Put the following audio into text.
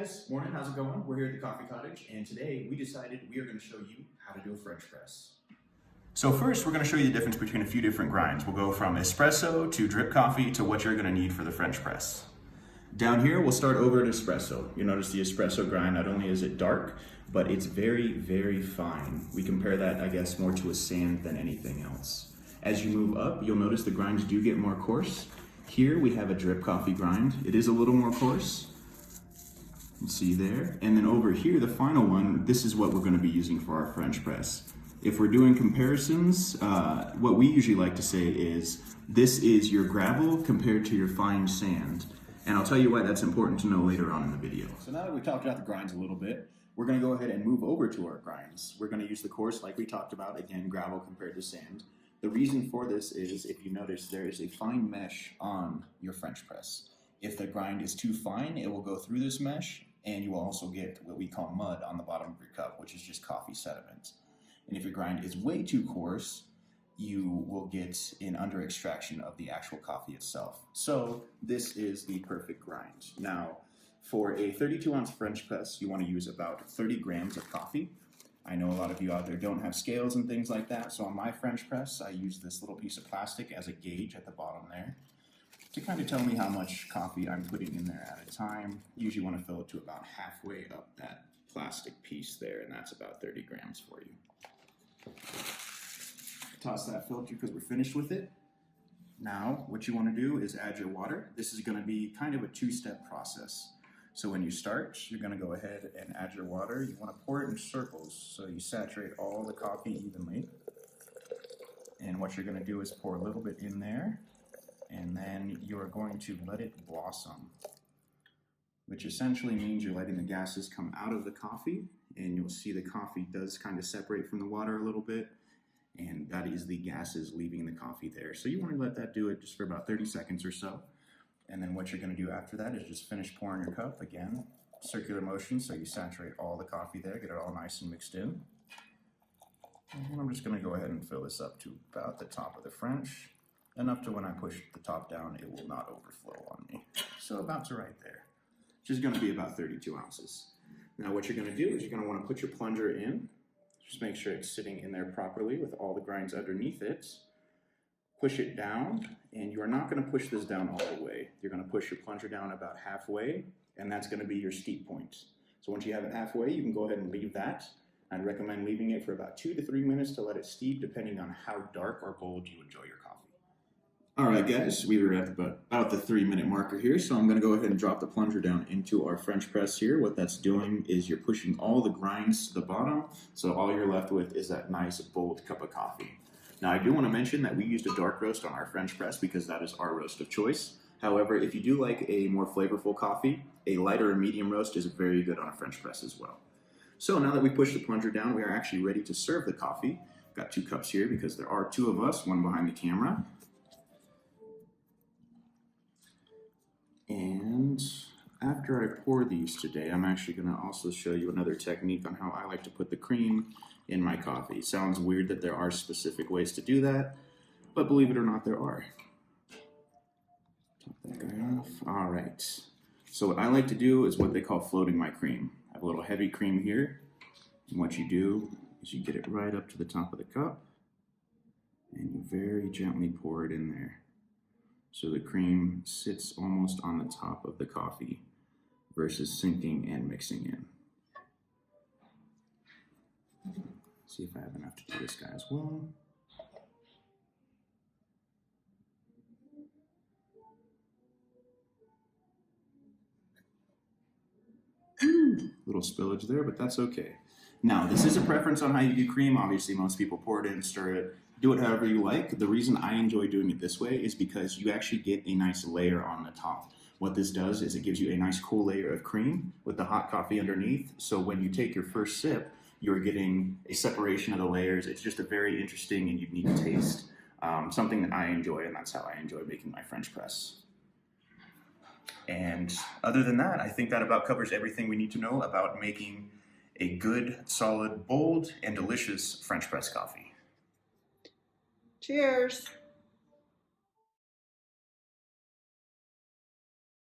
guys, morning, how's it going? We're here at the Coffee Cottage, and today we decided we are going to show you how to do a French press. So first, we're going to show you the difference between a few different grinds. We'll go from espresso to drip coffee to what you're going to need for the French press. Down here, we'll start over at espresso. You'll notice the espresso grind, not only is it dark, but it's very, very fine. We compare that, I guess, more to a sand than anything else. As you move up, you'll notice the grinds do get more coarse. Here we have a drip coffee grind. It is a little more coarse. You see there. And then over here, the final one, this is what we're going to be using for our French press. If we're doing comparisons, what we usually like to say is, this is your gravel compared to your fine sand. And I'll tell you why that's important to know later on in the video. So now that we've talked about the grinds a little bit, we're going to go ahead and move over to our grinds. We're going to use the coarse like we talked about, again, gravel compared to sand. The reason for this is, if you notice, there is a fine mesh on your French press. If the grind is too fine, it will go through this mesh, and you will also get what we call mud on the bottom of your cup, which is just coffee sediment. And if your grind is way too coarse, you will get an under extraction of the actual coffee itself. So this is the perfect grind. Now, for a 32-ounce French press, you want to use about 30 grams of coffee. I know a lot of you out there don't have scales and things like that, so on my French press, I use this little piece of plastic as a gauge at the bottom there to kind of tell me how much coffee I'm putting in there at a time. Usually want to fill it to about halfway up that plastic piece there, and that's about 30 grams for you. Toss that filter because we're finished with it. Now, what you want to do is add your water. This is going to be kind of a two-step process. So when you start, you're going to go ahead and add your water. You want to pour it in circles so you saturate all the coffee evenly. And what you're going to do is pour a little bit in there, and then you're going to let it blossom, which essentially means you're letting the gases come out of the coffee, and you'll see the coffee does kind of separate from the water a little bit, and that is the gases leaving the coffee there. So you want to let that do it just for about 30 seconds or so. And then what you're going to do after that is just finish pouring your cup. Again, circular motion, so you saturate all the coffee there, get it all nice and mixed in. And I'm just going to go ahead and fill this up to about the top of the French, enough to when I push the top down, it will not overflow on me. So about to right there, which is going to be about 32 ounces. Now what you're going to do is you're going to want to put your plunger in. Just make sure it's sitting in there properly with all the grinds underneath it. Push it down, and you are not going to push this down all the way. You're going to push your plunger down about halfway, and that's going to be your steep point. So once you have it halfway, you can go ahead and leave that. I'd recommend leaving it for about 2 to 3 minutes to let it steep, depending on how dark or bold you enjoy your coffee. All right, guys, we were at about the 3-minute marker here, so I'm going to go ahead and drop the plunger down into our French press here. What that's doing is you're pushing all the grinds to the bottom, so all you're left with is that nice, bold cup of coffee. Now, I do want to mention that we used a dark roast on our French press because that is our roast of choice. However, if you do like a more flavorful coffee, a lighter or medium roast is very good on a French press as well. So now that we pushed the plunger down, we are actually ready to serve the coffee. Got 2 cups here because there are 2 of us, one behind the camera. And after I pour these today, I'm actually going to also show you another technique on how I like to put the cream in my coffee. It sounds weird that there are specific ways to do that, but believe it or not, there are. Top that guy off. All right. So what I like to do is what they call floating my cream. I have a little heavy cream here, and what you do is you get it right up to the top of the cup, and you very gently pour it in there. So the cream sits almost on the top of the coffee versus sinking and mixing in. See if I have enough to do this guy as well. Little spillage there, but that's okay. Now, this is a preference on how you do cream. Obviously, most people pour it in, stir it, do it however you like. The reason I enjoy doing it this way is because you actually get a nice layer on the top. What this does is it gives you a nice cool layer of cream with the hot coffee underneath. So when you take your first sip, you're getting a separation of the layers. It's just a very interesting and unique taste. Something that I enjoy, and that's how I enjoy making my French press. And other than that, I think that about covers everything we need to know about making a good, solid, bold, and delicious French press coffee. Cheers.